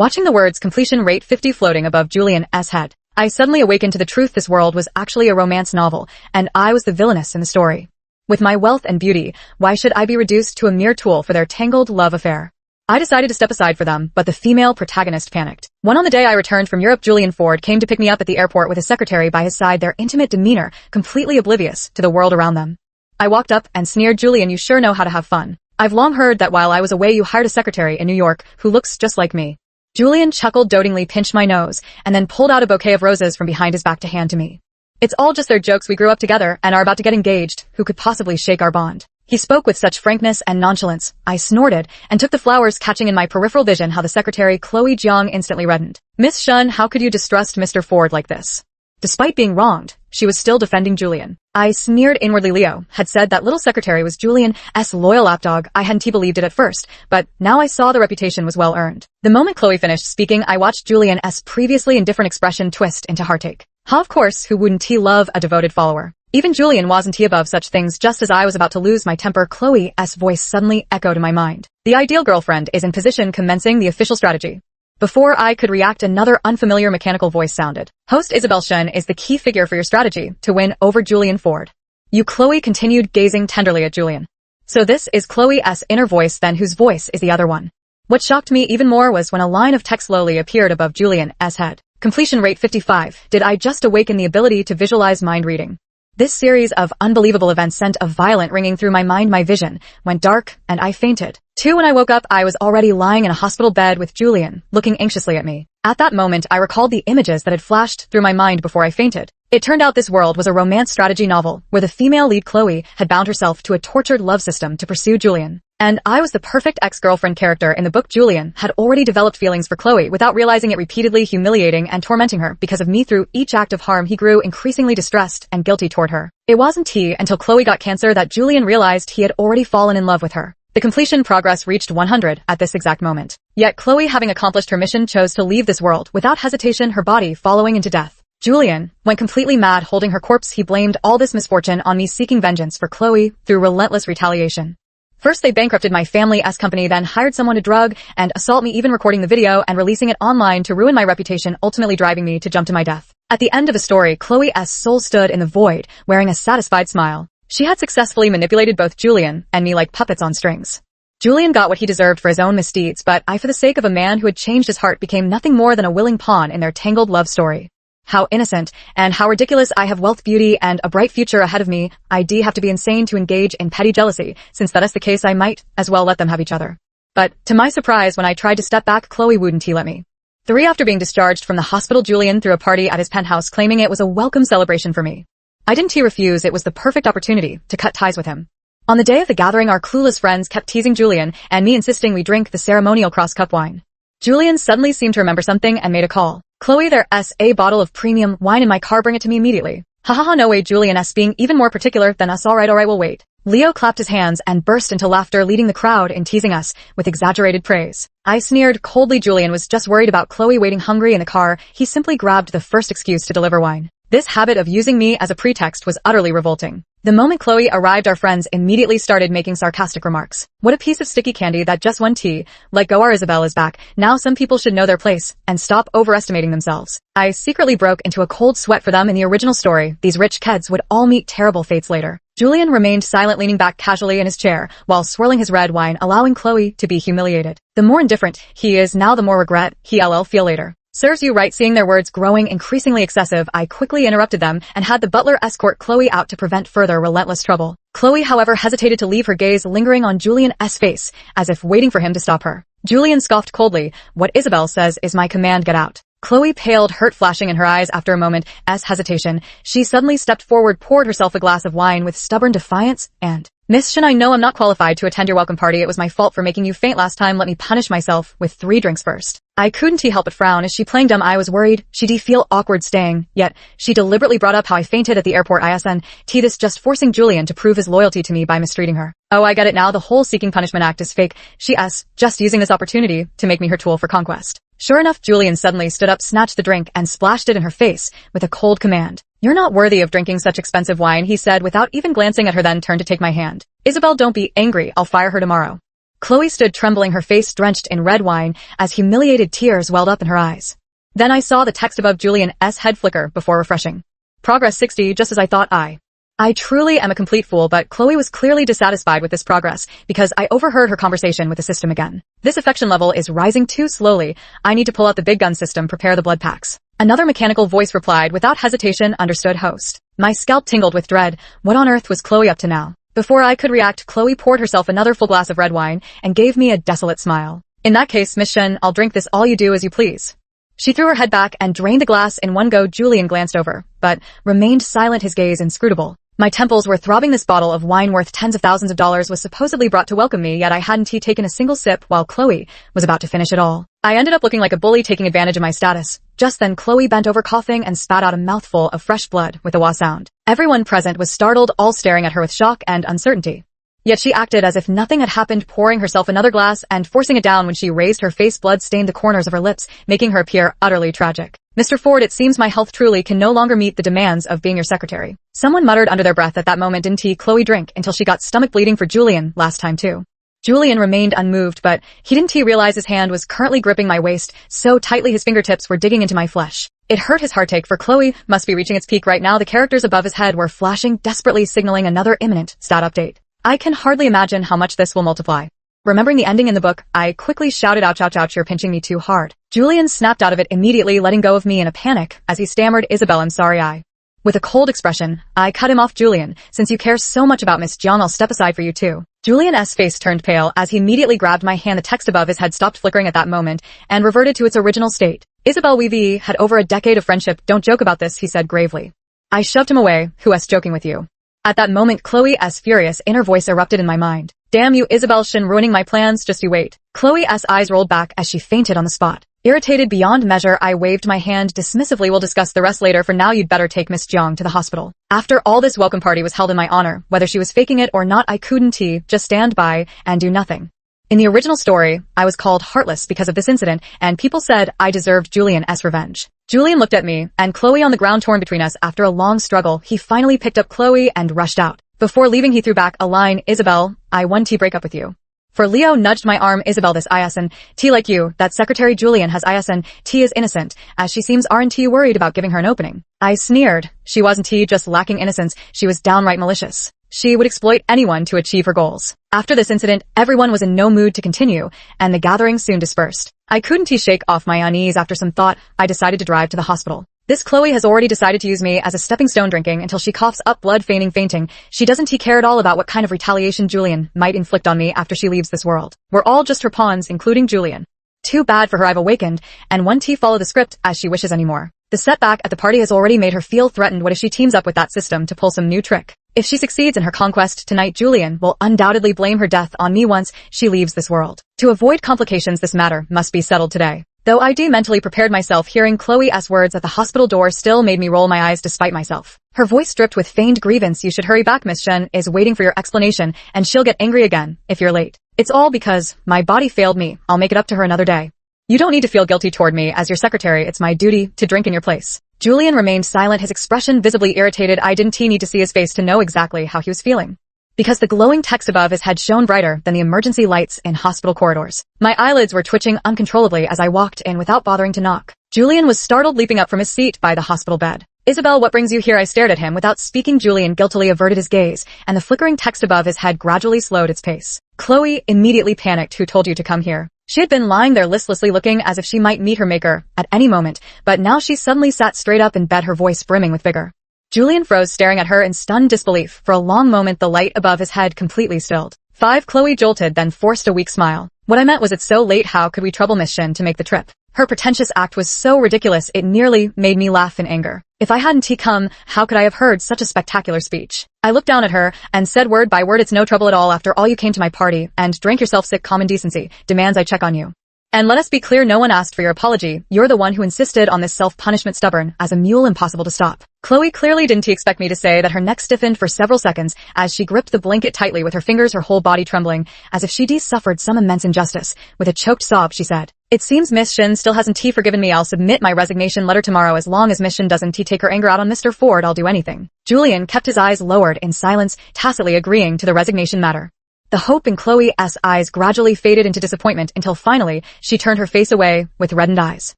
Watching the words completion rate 50 floating above Julian's head, I suddenly awakened to the truth this world was actually a romance novel, and I was the villainess in the story. With my wealth and beauty, why should I be reduced to a mere tool for their tangled love affair? I decided to step aside for them, but the female protagonist panicked. When on the day I returned from Europe, Julian Ford came to pick me up at the airport with his secretary by his side, their intimate demeanor completely oblivious to the world around them. I walked up and sneered, "Julian, you sure know how to have fun. I've long heard that while I was away you hired a secretary in New York who looks just like me." Julian chuckled dotingly, pinched my nose, and then pulled out a bouquet of roses from behind his back to hand to me. "It's all just their jokes. We grew up together and are about to get engaged. Who could possibly shake our bond?" He spoke with such frankness and nonchalance. I snorted and took the flowers, catching in my peripheral vision how the secretary, Chloe Jiang, instantly reddened. "Miss Shun, how could you distrust Mr. Ford like this?" Despite being wronged, she was still defending Julian. I sneered inwardly. Leo had said that little secretary was Julian's loyal lapdog. I hadn't believed it at first, but now I saw the reputation was well earned. The moment Chloe finished speaking, I watched Julian's previously indifferent expression twist into heartache. How, of course, who wouldn't he love a devoted follower? Even Julian wasn't he above such things. Just as I was about to lose my temper, Chloe's voice suddenly echoed in my mind. "The ideal girlfriend is in position, commencing the official strategy." Before I could react, another unfamiliar mechanical voice sounded. "Host Isabel Shun is the key figure for your strategy to win over Julian Ford." "You," Chloe continued, gazing tenderly at Julian. "So this is Chloe's inner voice then, whose voice is the other one?" What shocked me even more was when a line of text slowly appeared above Julian's head. Completion rate 55. Did I just awaken the ability to visualize mind reading? This series of unbelievable events sent a violent ringing through my mind. My vision went dark, and I fainted. When I woke up, I was already lying in a hospital bed with Julian, looking anxiously at me. At that moment, I recalled the images that had flashed through my mind before I fainted. It turned out this world was a romance strategy novel, where the female lead Chloe had bound herself to a tortured love system to pursue Julian. And I was the perfect ex-girlfriend character in the book. Julian had already developed feelings for Chloe without realizing it, repeatedly humiliating and tormenting her because of me. Through each act of harm, he grew increasingly distressed and guilty toward her. It wasn't until Chloe got cancer that Julian realized he had already fallen in love with her. The completion progress reached 100 at this exact moment. Yet Chloe, having accomplished her mission, chose to leave this world without hesitation, her body following into death. Julian went completely mad holding her corpse. He blamed all this misfortune on me, seeking vengeance for Chloe through relentless retaliation. First they bankrupted my family's company, then hired someone to drug and assault me, even recording the video and releasing it online to ruin my reputation, ultimately driving me to jump to my death. At the end of the story, Chloe's soul stood in the void, wearing a satisfied smile. She had successfully manipulated both Julian and me like puppets on strings. Julian got what he deserved for his own misdeeds, but I, for the sake of a man who had changed his heart, became nothing more than a willing pawn in their tangled love story. How innocent and how ridiculous. I have wealth, beauty, and a bright future ahead of me. I'd have to be insane to engage in petty jealousy. Since that is the case, I might as well let them have each other. But to my surprise, when I tried to step back, Chloe wouldn't let me. After being discharged from the hospital, Julian threw a party at his penthouse, claiming it was a welcome celebration for me. I didn't refuse. It was the perfect opportunity to cut ties with him. On the day of the gathering, our clueless friends kept teasing Julian and me, insisting we drink the ceremonial cross-cup wine. Julian suddenly seemed to remember something and made a call. "Chloe, there's a bottle of premium wine in my car. Bring it to me immediately." "Ha ha ha, no way." Julian's being even more particular than us. All right, we'll wait." Leo clapped his hands and burst into laughter, leading the crowd in teasing us with exaggerated praise. I sneered coldly. Julian was just worried about Chloe waiting hungry in the car. He simply grabbed the first excuse to deliver wine. This habit of using me as a pretext was utterly revolting. The moment Chloe arrived, our friends immediately started making sarcastic remarks. "What a piece of sticky candy, that just one tea. Let go, our Isabel is back. Now some people should know their place and stop overestimating themselves." I secretly broke into a cold sweat. For them in the original story, these rich kids would all meet terrible fates later. Julian remained silent, leaning back casually in his chair while swirling his red wine, allowing Chloe to be humiliated. The more indifferent he is now, the more regret he'll feel later. "Serves you right." Seeing their words growing increasingly excessive, I quickly interrupted them and had the butler escort Chloe out to prevent further relentless trouble. Chloe, however, hesitated to leave, her gaze lingering on Julian's face, as if waiting for him to stop her. Julian scoffed coldly. "What Isabel says is my command. Get out." Chloe paled, hurt flashing in her eyes. After a moment's hesitation, she suddenly stepped forward, poured herself a glass of wine with stubborn defiance, and, "Miss Shun, I know I'm not qualified to attend your welcome party. It was my fault for making you faint last time. Let me punish myself with 3 drinks first." I couldn't help but frown. As she playing dumb, I was worried she'd feel awkward staying, yet she deliberately brought up how I fainted at the airport. This just forcing Julian to prove his loyalty to me by mistreating her. Oh, I get it now. The whole seeking punishment act is fake. She's just using this opportunity to make me her tool for conquest. Sure enough, Julian suddenly stood up, snatched the drink, and splashed it in her face with a cold command. "You're not worthy of drinking such expensive wine," he said without even glancing at her, then turned to take my hand. "Isabel, don't be angry. I'll fire her tomorrow." Chloe stood trembling, her face drenched in red wine, as humiliated tears welled up in her eyes. Then I saw the text above Julian's head flicker before refreshing. Progress 60, just as I thought. I truly am a complete fool, but Chloe was clearly dissatisfied with this progress because I overheard her conversation with the system again. This affection level is rising too slowly. I need to pull out the big gun system, prepare the blood packs. Another mechanical voice replied without hesitation. Understood, host. My scalp tingled with dread. What on earth was Chloe up to now? Before I could react, Chloe poured herself another full glass of red wine and gave me a desolate smile. In that case, Miss Shen, I'll drink this, all you do as you please. She threw her head back and drained the glass in one go. Julian glanced over, but remained silent, his gaze inscrutable. My temples were throbbing. This bottle of wine worth tens of thousands of dollars was supposedly brought to welcome me, yet I hadn't taken a single sip while Chloe was about to finish it all. I ended up looking like a bully taking advantage of my status. Just then Chloe bent over, coughing, and spat out a mouthful of fresh blood with a wah sound. Everyone present was startled, all staring at her with shock and uncertainty. Yet she acted as if nothing had happened, pouring herself another glass and forcing it down. When she raised her face, blood stained the corners of her lips, making her appear utterly tragic. Mr. Ford, it seems my health truly can no longer meet the demands of being your secretary. Someone muttered under their breath at that moment. Didn't Chloe drink until she got stomach bleeding for Julian last time too? Julian remained unmoved, but he didn't realize his hand was currently gripping my waist so tightly his fingertips were digging into my flesh. It hurt his heartache, for Chloe must be reaching its peak right now. The characters above his head were flashing desperately, signaling another imminent stat update. I can hardly imagine how much this will multiply. Remembering the ending in the book, I quickly shouted, ouch, ouch, ouch, you're pinching me too hard. Julian snapped out of it immediately, letting go of me in a panic as he stammered, Isabel, I'm sorry. With a cold expression, I cut him off. Julian, since you care so much about Miss Jiang, I'll step aside for you too. Julian's face turned pale as he immediately grabbed my hand. The text above his head stopped flickering at that moment and reverted to its original state. Isabel, we've had over a decade of friendship. Don't joke about this, he said gravely. I shoved him away. Who's joking with you? At that moment, Chloe's furious inner voice erupted in my mind. Damn you, Isabel Shin, ruining my plans. Just you wait. Chloe's eyes rolled back as she fainted on the spot. Irritated beyond measure, I waved my hand dismissively. We'll discuss the rest later. For now, you'd better take Miss Jiang to the hospital. After all, this welcome party was held in my honor. Whether she was faking it or not, I couldn't just stand by and do nothing. In the original story, I was called heartless because of this incident, and people said I deserved Julian's revenge. Julian looked at me and Chloe on the ground, torn between us. After a long struggle, he finally picked up Chloe and rushed out. Before leaving, he threw back a line, Isabel, I want to break up with you. For Leo nudged my arm. Isabel, this ISNT like you, that secretary Julian has ISNT is innocent, as she seems aren't you worried about giving her an opening? I sneered. She wasn't just lacking innocence, she was downright malicious. She would exploit anyone to achieve her goals. After this incident, everyone was in no mood to continue, and the gathering soon dispersed. I couldn't shake off my unease. After some thought, I decided to drive to the hospital. This Chloe has already decided to use me as a stepping stone, drinking until she coughs up blood, fainting. She doesn't care at all about what kind of retaliation Julian might inflict on me after she leaves this world. We're all just her pawns, including Julian. Too bad for her. I've awakened, and won't follow the script as she wishes anymore. The setback at the party has already made her feel threatened. What if she teams up with that system to pull some new trick? If she succeeds in her conquest tonight, Julian will undoubtedly blame her death on me once she leaves this world. To avoid complications, this matter must be settled today. Though I mentally prepared myself, hearing Chloe's words at the hospital door still made me roll my eyes despite myself. Her voice dripped with feigned grievance. You should hurry back. Miss Shen is waiting for your explanation, and she'll get angry again if you're late. It's all because my body failed me. I'll make it up to her another day. You don't need to feel guilty toward me. As your secretary, it's my duty to drink in your place. Julian remained silent, his expression visibly irritated. I didn't need to see his face to know exactly how he was feeling, because the glowing text above his head shone brighter than the emergency lights in hospital corridors. My eyelids were twitching uncontrollably as I walked in without bothering to knock. Julian was startled, leaping up from his seat by the hospital bed. Isabel, what brings you here? I stared at him without speaking. Julian guiltily averted his gaze, and the flickering text above his head gradually slowed its pace. Chloe immediately panicked. Who told you to come here? She had been lying there listlessly, looking as if she might meet her maker at any moment, but now she suddenly sat straight up in bed, her voice brimming with vigor. Julian froze, staring at her in stunned disbelief. For a long moment, the light above his head completely stilled. 5. Chloe jolted, then forced a weak smile. What I meant was, it's so late, how could we trouble Miss Shin to make the trip? Her pretentious act was so ridiculous, it nearly made me laugh in anger. If I hadn't come, how could I have heard such a spectacular speech? I looked down at her and said word by word, it's no trouble at all. After all, you came to my party and drank yourself sick. Common decency demands I check on you. And let us be clear, no one asked for your apology. You're the one who insisted on this self-punishment, stubborn as a mule, impossible to stop. Chloe clearly didn't expect me to say that. Her neck stiffened for several seconds as she gripped the blanket tightly with her fingers, her whole body trembling, as if she'd suffered some immense injustice. With a choked sob, she said, it seems Miss Shin still hasn't forgiven me. I'll submit my resignation letter tomorrow. As long as Miss Shin doesn't take her anger out on Mr. Ford, I'll do anything. Julian kept his eyes lowered in silence, tacitly agreeing to the resignation matter. The hope in Chloe's eyes gradually faded into disappointment until finally she turned her face away with reddened eyes.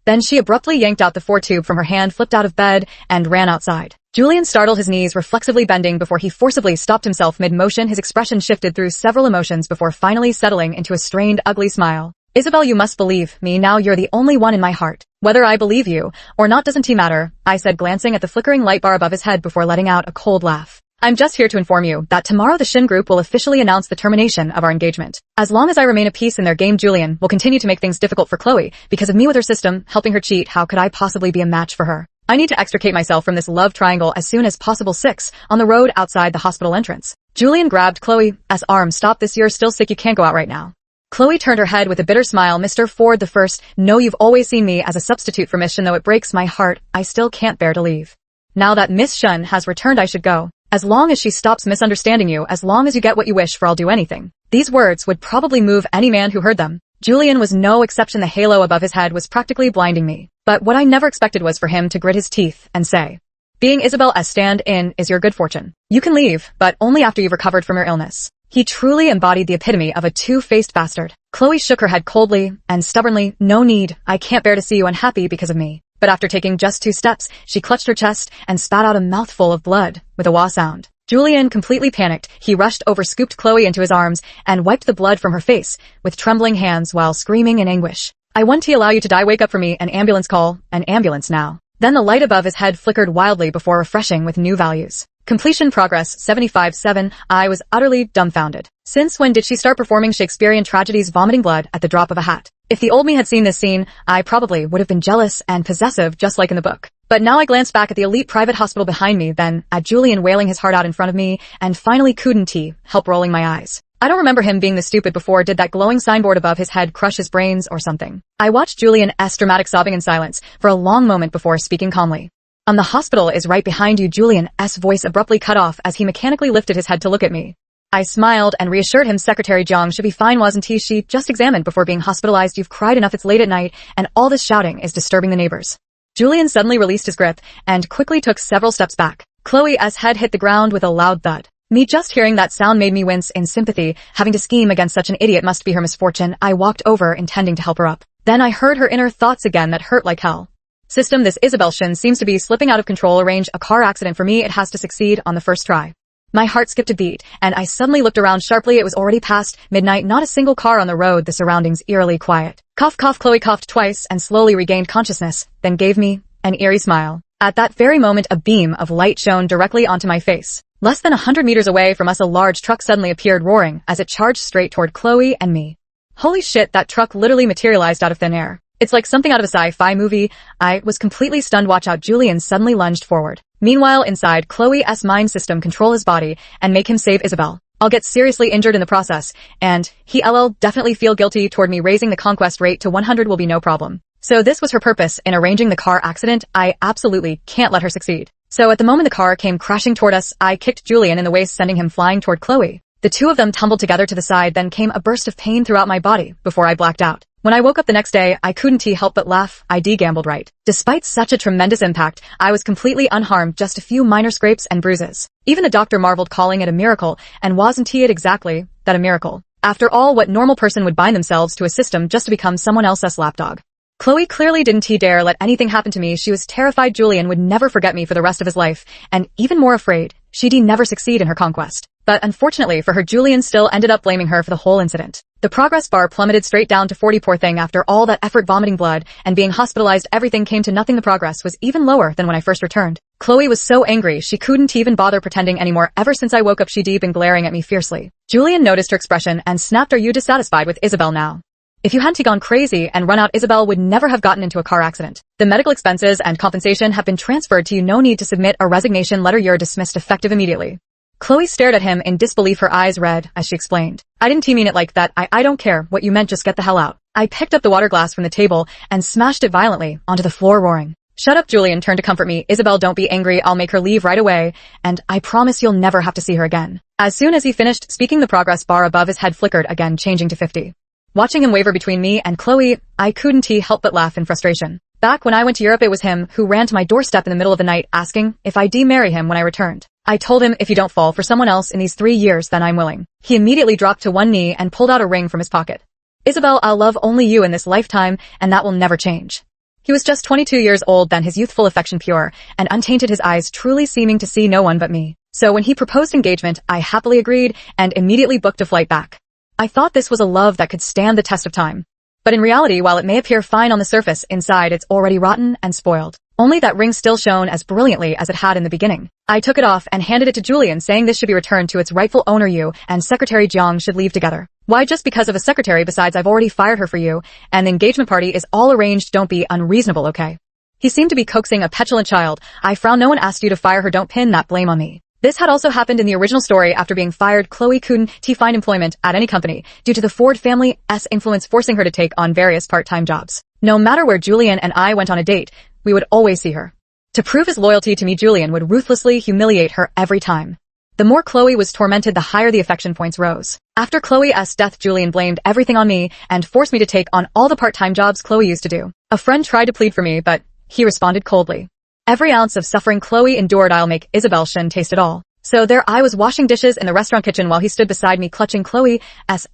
Then she abruptly yanked out the 4-tube from her hand, flipped out of bed, and ran outside. Julian startled, his knees reflexively bending before he forcibly stopped himself mid-motion. His expression shifted through several emotions before finally settling into a strained, ugly smile. Isabel, you must believe me now. You're the only one in my heart. Whether I believe you or not doesn't matter, I said, glancing at the flickering light bar above his head before letting out a cold laugh. I'm just here to inform you that tomorrow the Shin Group will officially announce the termination of our engagement. As long as I remain a piece in their game, Julian will continue to make things difficult for Chloe because of me with her system, helping her cheat. How could I possibly be a match for her? I need to extricate myself from this love triangle as soon as possible. 6. On the road outside the hospital entrance, Julian grabbed Chloe's arm. Stop this, you're still sick, you can't go out right now. Chloe turned her head with a bitter smile. Mr. Ford the First, no, you've always seen me as a substitute for Miss Shin, though it breaks my heart, I still can't bear to leave. Now that Miss Shin has returned, I should go. As long as she stops misunderstanding you, as long as you get what you wish for, I'll do anything. These words would probably move any man who heard them. Julian was no exception. The halo above his head was practically blinding me. But what I never expected was for him to grit his teeth and say, being Isabel's stand-in is your good fortune. You can leave, but only after you've recovered from your illness. He truly embodied the epitome of a two-faced bastard. Chloe shook her head coldly and stubbornly. No need, I can't bear to see you unhappy because of me. But after taking just 2 steps, she clutched her chest and spat out a mouthful of blood with a wah sound. Julian completely panicked. He rushed over, scooped Chloe into his arms, and wiped the blood from her face with trembling hands while screaming in anguish. I won't allow you to die. Wake up for me. An ambulance call. An ambulance now. Then the light above his head flickered wildly before refreshing with new values. Completion progress 75-7. I was utterly dumbfounded. Since when did she start performing Shakespearean tragedies, vomiting blood at the drop of a hat? If the old me had seen this scene, I probably would have been jealous and possessive just like in the book. But now I glanced back at the elite private hospital behind me, then at Julian wailing his heart out in front of me, and finally couldn't he help rolling my eyes. I don't remember him being this stupid before. Did that glowing signboard above his head crush his brains or something? I watched Julian's dramatic sobbing in silence for a long moment before speaking calmly. The hospital is right behind you. Julian's voice abruptly cut off as he mechanically lifted his head to look at me. I smiled and reassured him. Secretary Jiang should be fine, wasn't he? She just examined before being hospitalized. You've cried enough. It's late at night, and all this shouting is disturbing the neighbors. Julian suddenly released his grip and quickly took several steps back. Chloe's head hit the ground with a loud thud. Me just hearing that sound made me wince in sympathy. Having to scheme against such an idiot must be her misfortune. I walked over, intending to help her up. Then I heard her inner thoughts again that hurt like hell. System, this Isabel Shin seems to be slipping out of control. Arrange a car accident for me. It has to succeed on the first try. My heart skipped a beat, and I suddenly looked around sharply. It was already past midnight, not a single car on the road, the surroundings eerily quiet. Cough, cough. Chloe coughed twice and slowly regained consciousness, then gave me an eerie smile. At that very moment, a beam of light shone directly onto my face. Less than 100 meters away from us, a large truck suddenly appeared, roaring as it charged straight toward Chloe and me. Holy shit, that truck literally materialized out of thin air. It's like something out of a sci-fi movie. I was completely stunned. Watch out. Julian suddenly lunged forward. Meanwhile, inside, Chloe's mind system control his body and make him save Isabel. I'll get seriously injured in the process, and he'll definitely feel guilty toward me. Raising the conquest rate to 100 will be no problem. So this was her purpose in arranging the car accident. I absolutely can't let her succeed. So at the moment the car came crashing toward us, I kicked Julian in the waist, sending him flying toward Chloe. The two of them tumbled together to the side, then came a burst of pain throughout my body before I blacked out. When I woke up the next day, I couldn't help but laugh. I gambled right. Despite such a tremendous impact, I was completely unharmed, just a few minor scrapes and bruises. Even the doctor marveled, calling it a miracle, and wasn't it exactly that, a miracle? After all, what normal person would bind themselves to a system just to become someone else's lapdog? Chloe clearly didn't dare let anything happen to me. She was terrified Julian would never forget me for the rest of his life, and even more afraid she'd never succeed in her conquest. But unfortunately for her, Julian still ended up blaming her for the whole incident. The progress bar plummeted straight down to 40. Poor thing, after all that effort, vomiting blood, and being hospitalized, everything came to nothing. The progress was even lower than when I first returned. Chloe was so angry she couldn't even bother pretending anymore. Ever since I woke up, she'd been glaring at me fiercely. Julian noticed her expression and snapped, "Are you dissatisfied with Isabel now? If you hadn't gone crazy and run out, Isabel would never have gotten into a car accident. The medical expenses and compensation have been transferred to you. No need to submit a resignation letter. You're dismissed, effective immediately." Chloe stared at him in disbelief, her eyes red, as she explained. "I didn't mean it like that. I don't care what you meant. Just get the hell out." I picked up the water glass from the table and smashed it violently onto the floor, roaring. "Shut up," Julian turned to comfort me. "Isabel, don't be angry. I'll make her leave right away, and I promise you'll never have to see her again." As soon as he finished speaking, the progress bar above his head flickered again, changing to 50. Watching him waver between me and Chloe, I couldn't help but laugh in frustration. Back when I went to Europe, it was him who ran to my doorstep in the middle of the night asking if I'd marry him when I returned. I told him, if you don't fall for someone else in these 3 years, then I'm willing. He immediately dropped to one knee and pulled out a ring from his pocket. Isabel, I'll love only you in this lifetime, and that will never change. He was just 22 years old then, his youthful affection pure and untainted, his eyes truly seeming to see no one but me. So when he proposed engagement, I happily agreed and immediately booked a flight back. I thought this was a love that could stand the test of time. But in reality, while it may appear fine on the surface, inside it's already rotten and spoiled. Only that ring still shone as brilliantly as it had in the beginning. I took it off and handed it to Julian, saying this should be returned to its rightful owner. You and Secretary Jiang should leave together. Why, just because of a secretary? Besides, I've already fired her for you, and the engagement party is all arranged. Don't be unreasonable, okay? He seemed to be coaxing a petulant child. I frown. No one asked you to fire her. Don't pin that blame on me. This had also happened in the original story. After being fired, Chloe couldn't find employment at any company due to the Ford family's influence, forcing her to take on various part-time jobs. No matter where Julian and I went on a date, we would always see her. To prove his loyalty to me, Julian would ruthlessly humiliate her every time. The more Chloe was tormented, the higher the affection points rose. After Chloe's death, Julian blamed everything on me and forced me to take on all the part-time jobs Chloe used to do. A friend tried to plead for me, but he responded coldly. Every ounce of suffering Chloe endured, I'll make Isabel Shin taste it all. So there I was, washing dishes in the restaurant kitchen while he stood beside me clutching Chloe's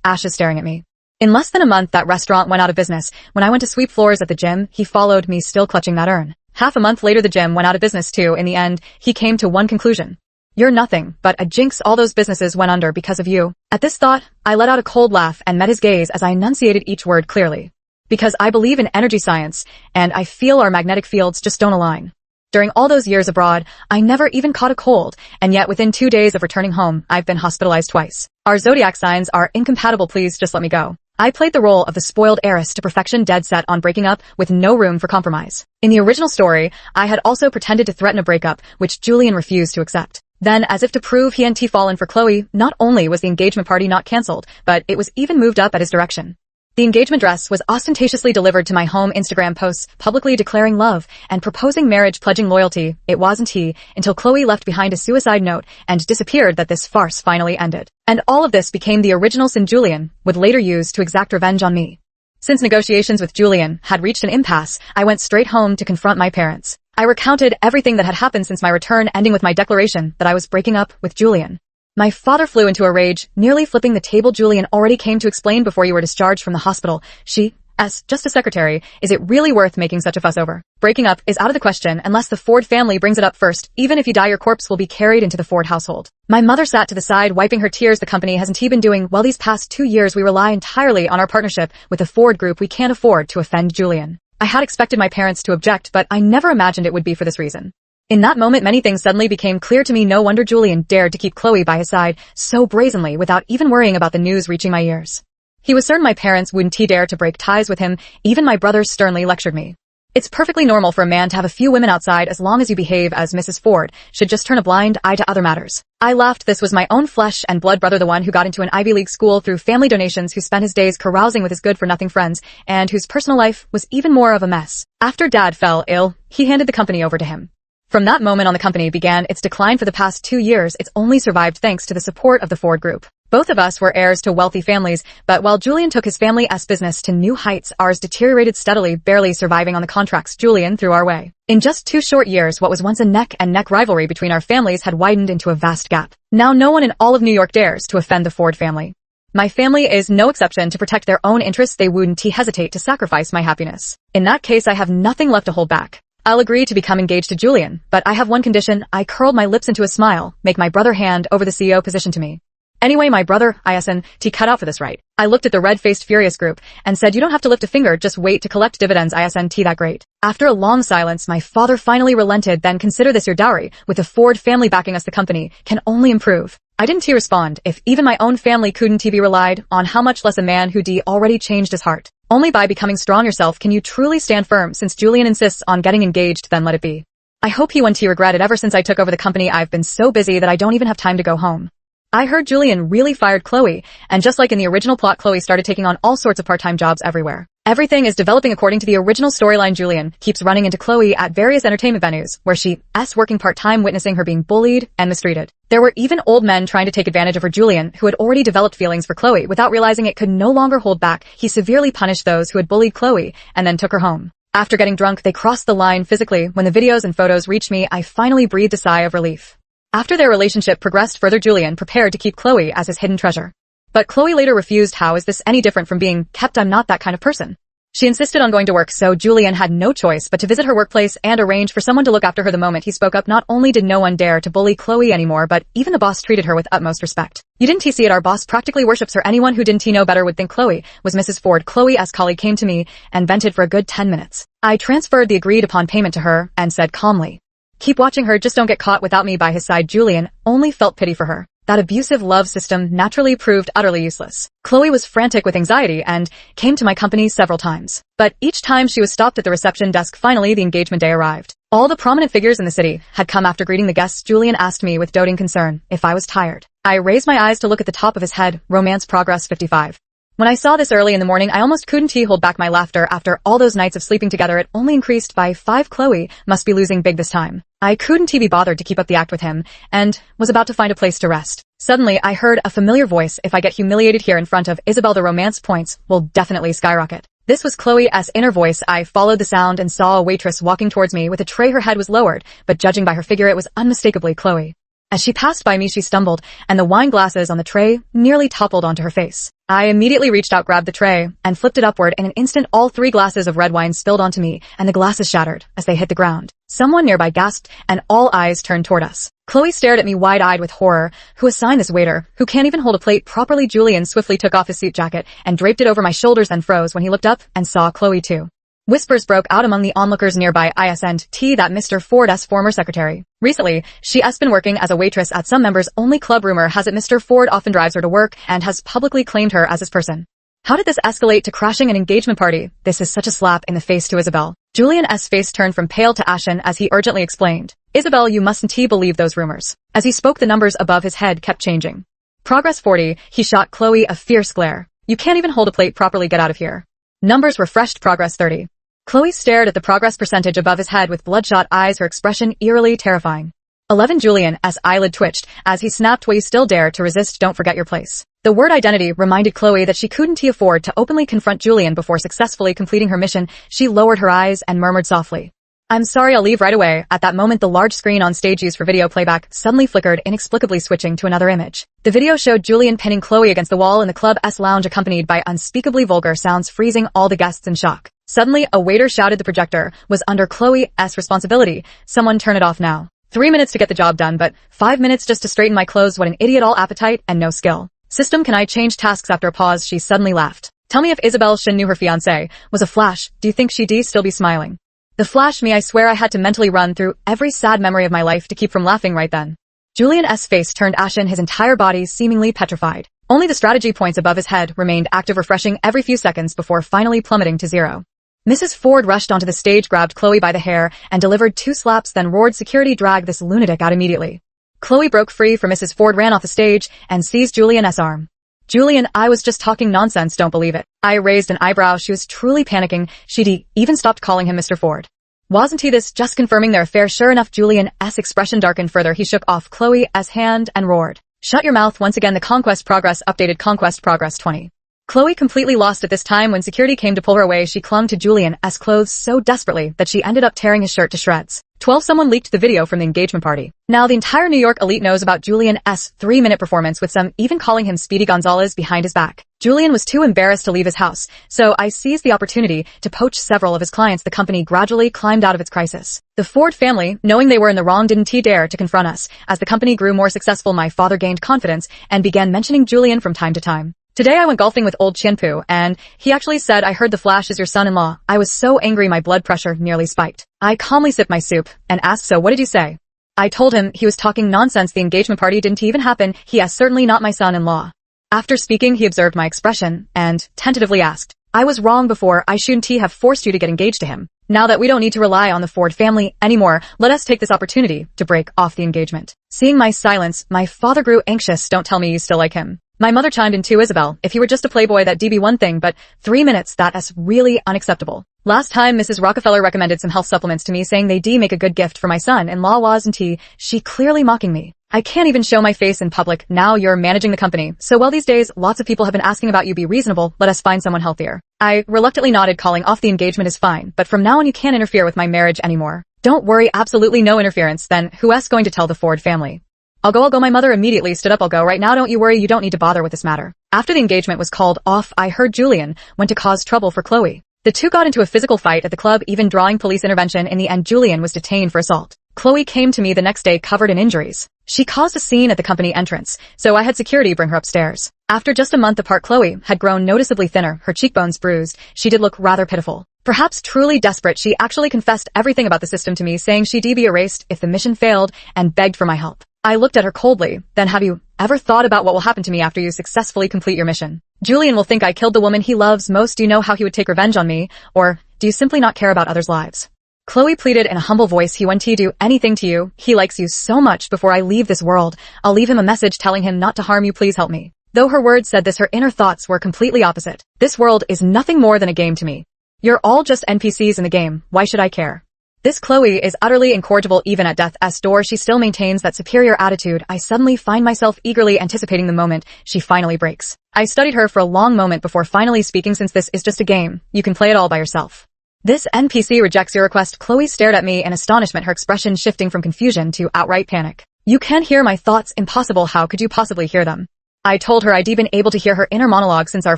ashes, staring at me. In less than a month, that restaurant went out of business. When I went to sweep floors at the gym, he followed me, still clutching that urn. Half a month later, the gym went out of business too. In the end, he came to one conclusion. You're nothing but a jinx. All those businesses went under because of you. At this thought, I let out a cold laugh and met his gaze as I enunciated each word clearly. Because I believe in energy science, and I feel our magnetic fields just don't align. During all those years abroad, I never even caught a cold, and yet within 2 days of returning home, I've been hospitalized twice. Our zodiac signs are incompatible. Please just let me go. I played the role of the spoiled heiress to perfection, dead set on breaking up with no room for compromise. In the original story, I had also pretended to threaten a breakup, which Julian refused to accept. Then, as if to prove he hadn't fallen for Chloe, not only was the engagement party not cancelled, but it was even moved up at his direction. The engagement dress was ostentatiously delivered to my home. Instagram posts publicly declaring love and proposing marriage, pledging loyalty. It wasn't until Chloe left behind a suicide note and disappeared that this farce finally ended. And all of this became the original sin Julian would later use to exact revenge on me. Since negotiations with Julian had reached an impasse, I went straight home to confront my parents. I recounted everything that had happened since my return, ending with my declaration that I was breaking up with Julian. My father flew into a rage, nearly flipping the table. Julian already came to explain before you were discharged from the hospital. Just a secretary. Is it really worth making such a fuss over? Breaking up is out of the question unless the Ford family brings it up first. Even if you die, your corpse will be carried into the Ford household. My mother sat to the side, wiping her tears. The company hasn't been doing well these past 2 years. We rely entirely on our partnership with the Ford Group. We can't afford to offend Julian. I had expected my parents to object, but I never imagined it would be for this reason. In that moment, many things suddenly became clear to me. No wonder Julian dared to keep Chloe by his side so brazenly without even worrying about the news reaching my ears. He was certain my parents wouldn't dare to break ties with him. Even my brothers sternly lectured me. It's perfectly normal for a man to have a few women outside as long as you behave as Mrs. Ford should just turn a blind eye to other matters. I laughed. This was my own flesh and blood brother, the one who got into an Ivy League school through family donations, who spent his days carousing with his good-for-nothing friends, and whose personal life was even more of a mess. After Dad fell ill, he handed the company over to him. From that moment on, the company began its decline. For the past 2 years, it's only survived thanks to the support of the Ford Group. Both of us were heirs to wealthy families, but while Julian took his family's business to new heights, ours deteriorated steadily, barely surviving on the contracts Julian threw our way. In just 2 short years, what was once a neck-and-neck rivalry between our families had widened into a vast gap. Now no one in all of New York dares to offend the Ford family. My family is no exception. To protect their own interests, they wouldn't hesitate to sacrifice my happiness. In that case, I have nothing left to hold back. I'll agree to become engaged to Julian, but I have one condition. I curled my lips into a smile. Make my brother hand over the CEO position to me. Anyway, my brother, cut out for this, right? I looked at the red-faced furious group and said, you don't have to lift a finger, just wait to collect dividends. That great. After a long silence, my father finally relented. Then consider this your dowry. With the Ford family backing us, the company can only improve. I didn't respond. If even my own family couldn't be relied on, how much less a man who already changed his heart. Only by becoming strong yourself can you truly stand firm. Since Julian insists on getting engaged, then let it be. I hope he won't regret it. Ever since I took over the company, I've been so busy that I don't even have time to go home. I heard Julian really fired Chloe, and just like in the original plot, Chloe started taking on all sorts of part-time jobs everywhere. Everything is developing according to the original storyline. Julian keeps running into Chloe at various entertainment venues, where she's working part-time, witnessing her being bullied and mistreated. There were even old men trying to take advantage of her. Julian, who had already developed feelings for Chloe without realizing it, could no longer hold back. He severely punished those who had bullied Chloe, and then took her home. After getting drunk, they crossed the line physically. When the videos and photos reached me, I finally breathed a sigh of relief. After their relationship progressed further, Julian prepared to keep Chloe as his hidden treasure. But Chloe later refused. How is this any different from being kept? I'm not that kind of person. She insisted on going to work, so Julian had no choice but to visit her workplace and arrange for someone to look after her. The moment he spoke up, not only did no one dare to bully Chloe anymore, but even the boss treated her with utmost respect. You didn't see it? Our boss practically worships her. Anyone who didn't know better would think Chloe was Mrs. Ford. Chloe's colleague came to me and vented for a good 10 minutes. I transferred the agreed upon payment to her and said calmly, "Keep watching her, just don't get caught without me by his side." Julian only felt pity for her. That abusive love system naturally proved utterly useless. Chloe was frantic with anxiety and came to my company several times. But each time she was stopped at the reception desk. Finally, the engagement day arrived. All the prominent figures in the city had come. After greeting the guests, Julian asked me with doting concern if I was tired. I raised my eyes to look at the top of his head. Romance progress 55. When I saw this early in the morning, I almost couldn't hold back my laughter. After all those nights of sleeping together, it only increased by 5. Chloe must be losing big this time. I couldn't be bothered to keep up the act with him, and was about to find a place to rest. Suddenly, I heard a familiar voice. If I get humiliated here in front of Isabel, the romance points will definitely skyrocket. This was Chloe's inner voice. I followed the sound and saw a waitress walking towards me with a tray. Her head was lowered, but judging by her figure, it was unmistakably Chloe. As she passed by me, she stumbled, and the wine glasses on the tray nearly toppled onto her face. I immediately reached out, grabbed the tray, and flipped it upward. In an instant, all 3 glasses of red wine spilled onto me, and the glasses shattered as they hit the ground. Someone nearby gasped, and all eyes turned toward us. Chloe stared at me wide-eyed with horror. Who assigned this waiter, who can't even hold a plate properly? Julian swiftly took off his suit jacket and draped it over my shoulders, then froze when he looked up and saw Chloe too. Whispers broke out among the onlookers nearby. Isn't that Mr. Ford's former secretary? Recently, she has been working as a waitress at some members-only club. Rumor has it Mr. Ford often drives her to work and has publicly claimed her as his person. How did this escalate to crashing an engagement party? This is such a slap in the face to Isabel. Julian's face turned from pale to ashen as he urgently explained, "Isabel, you mustn't believe those rumors." As he spoke, the numbers above his head kept changing. Progress 40, he shot Chloe a fierce glare. "You can't even hold a plate properly, get out of here." Numbers refreshed. Progress 30. Chloe stared at the progress percentage above his head with bloodshot eyes, her expression eerily terrifying. 11. Julian's eyelid twitched as he snapped, "Will you still dare to resist? Don't forget your place." The word identity reminded Chloe that she couldn't afford to openly confront Julian before successfully completing her mission. She lowered her eyes and murmured softly, "I'm sorry, I'll leave right away." At that moment, the large screen on stage used for video playback suddenly flickered, inexplicably switching to another image. The video showed Julian pinning Chloe against the wall in the club's lounge, accompanied by unspeakably vulgar sounds, freezing all the guests in shock. Suddenly, a waiter shouted the projector was under Chloe's responsibility. "Someone turn it off now." 3 minutes to get the job done, but 5 minutes just to straighten my clothes. What an idiot, all appetite and no skill. System, can I change tasks? After a pause, she suddenly laughed. "Tell me if Isabel Shin knew her fiancé was a flash. Do you think she'd still be smiling?" The flash me, I swear I had to mentally run through every sad memory of my life to keep from laughing right then. Julian's face turned ashen, his entire body seemingly petrified. Only the strategy points above his head remained active, refreshing every few seconds before finally plummeting to 0. Mrs. Ford rushed onto the stage, grabbed Chloe by the hair, and delivered 2 slaps, then roared, "Security, drag this lunatic out immediately." Chloe broke free from Mrs. Ford, ran off the stage, and seized Julian's arm. "Julian, I was just talking nonsense, don't believe it." I raised an eyebrow. She was truly panicking. She'd even stopped calling him Mr. Ford. Wasn't he this just confirming their affair? Sure enough, Julian's expression darkened further. He shook off Chloe's hand and roared, "Shut your mouth." Once again, the conquest progress updated. Conquest progress 20. Chloe completely lost at this time. When security came to pull her away, she clung to Julian's clothes so desperately that she ended up tearing his shirt to shreds. 12. Someone leaked the video from the engagement party. Now the entire New York elite knows about Julian's 3-minute performance, with some even calling him Speedy Gonzalez behind his back. Julian was too embarrassed to leave his house, so I seized the opportunity to poach several of his clients. The company gradually climbed out of its crisis. The Ford family, knowing they were in the wrong, didn't dare to confront us. As the company grew more successful, my father gained confidence and began mentioning Julian from time to time. Today I went golfing with old Chinpu, and he actually said, "I heard the Flash is your son-in-law." I was so angry my blood pressure nearly spiked. I calmly sipped my soup and asked, "So what did you say?" I told him he was talking nonsense. The engagement party didn't even happen. He is certainly not my son-in-law. After speaking, he observed my expression and tentatively asked, "I was wrong before. I shouldn't have forced you to get engaged to him. Now that we don't need to rely on the Ford family anymore, let us take this opportunity to break off the engagement." Seeing my silence, my father grew anxious. "Don't tell me you still like him." My mother chimed in too. "Isabel, if he were just a playboy, that'd be one thing, but 3 minutes, that's really unacceptable. Last time Mrs. Rockefeller recommended some health supplements to me saying they make a good gift for my son-in-law wasn't he? She clearly mocking me. I can't even show my face in public. Now you're managing the company. So well these days, lots of people have been asking about you. Be reasonable. Let us find someone healthier. I reluctantly nodded, calling off the engagement is fine, but from now on you can't interfere with my marriage anymore. Don't worry, absolutely no interference. Then who's going to tell the Ford family? I'll go. My mother immediately stood up. I'll go right now. Don't you worry. You don't need to bother with this matter. After the engagement was called off, I heard Julian went to cause trouble for Chloe. The two got into a physical fight at the club, even drawing police intervention. In the end, Julian was detained for assault. Chloe came to me the next day covered in injuries. She caused a scene at the company entrance, so I had security bring her upstairs. After just a month apart, Chloe had grown noticeably thinner, her cheekbones bruised. She did look rather pitiful. Perhaps truly desperate, she actually confessed everything about the system to me, saying she'd be erased if the mission failed, and begged for my help. I looked at her coldly. Then have you ever thought about what will happen to me after you successfully complete your mission? Julian will think I killed the woman he loves most. Do you know how he would take revenge on me? Or do you simply not care about others' lives? Chloe pleaded in a humble voice. He won't do anything to you. He likes you so much. Before I leave this world, I'll leave him a message telling him not to harm you. Please help me. Though her words said this, her inner thoughts were completely opposite. This world is nothing more than a game to me. You're all just NPCs in the game. Why should I care? This Chloe is utterly incorrigible. Even at death's door, she still maintains that superior attitude. I suddenly find myself eagerly anticipating the moment she finally breaks. I studied her for a long moment before finally speaking. Since this is just a game, you can play it all by yourself. This NPC rejects your request. Chloe stared at me in astonishment, her expression shifting from confusion to outright panic. You can't hear my thoughts? Impossible. How could you possibly hear them? I told her I'd been able to hear her inner monologue since our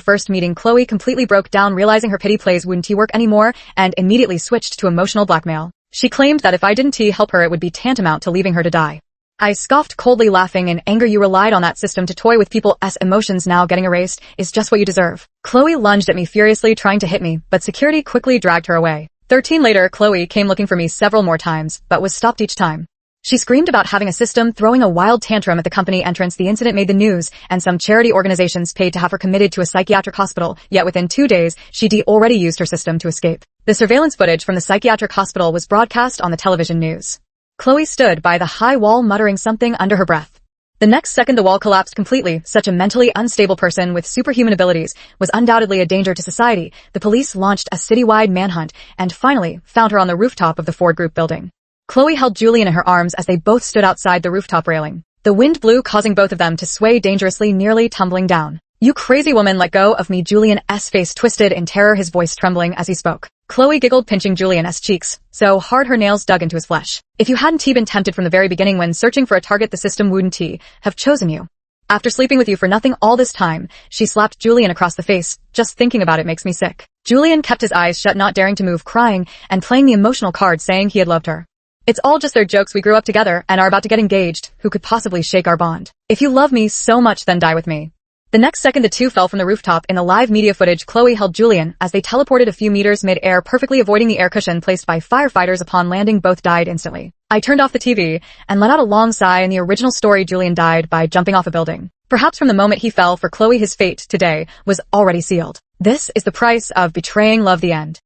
first meeting. Chloe completely broke down, realizing her pity plays wouldn't work anymore, and immediately switched to emotional blackmail. She claimed that if I didn't help her, it would be tantamount to leaving her to die. I scoffed, coldly laughing in anger. You relied on that system to toy with people's emotions. Now getting erased is just what you deserve. Chloe lunged at me furiously, trying to hit me, but security quickly dragged her away. 13 later, Chloe came looking for me several more times, but was stopped each time. She screamed about having a system, throwing a wild tantrum at the company entrance. The incident made the news, and some charity organizations paid to have her committed to a psychiatric hospital, yet within 2 days, she'd already used her system to escape. The surveillance footage from the psychiatric hospital was broadcast on the television news. Chloe stood by the high wall muttering something under her breath. The next second the wall collapsed completely. Such a mentally unstable person with superhuman abilities was undoubtedly a danger to society. The police launched a citywide manhunt and finally found her on the rooftop of the Ford Group building. Chloe held Julian in her arms as they both stood outside the rooftop railing. The wind blew, causing both of them to sway dangerously, nearly tumbling down. You crazy woman, let go of me. Julian's face twisted in terror, his voice trembling as he spoke. Chloe giggled, pinching Julian's cheeks so hard her nails dug into his flesh. If you hadn't been tempted from the very beginning when searching for a target, the system wouldn't have chosen you. After sleeping with you for nothing all this time, she slapped Julian across the face. Just thinking about it makes me sick. Julian kept his eyes shut, not daring to move, crying and playing the emotional card, saying he had loved her. It's all just their jokes. We grew up together and are about to get engaged. Who could possibly shake our bond? If you love me so much, then die with me. The next second, the two fell from the rooftop. In the live media footage, Chloe held Julian as they teleported a few meters mid-air, perfectly avoiding the air cushion placed by firefighters. Upon landing, both died instantly. I turned off the TV and let out a long sigh. In the original story, Julian died by jumping off a building. Perhaps from the moment he fell, for Chloe, his fate today was already sealed. This is the price of betraying love. The end.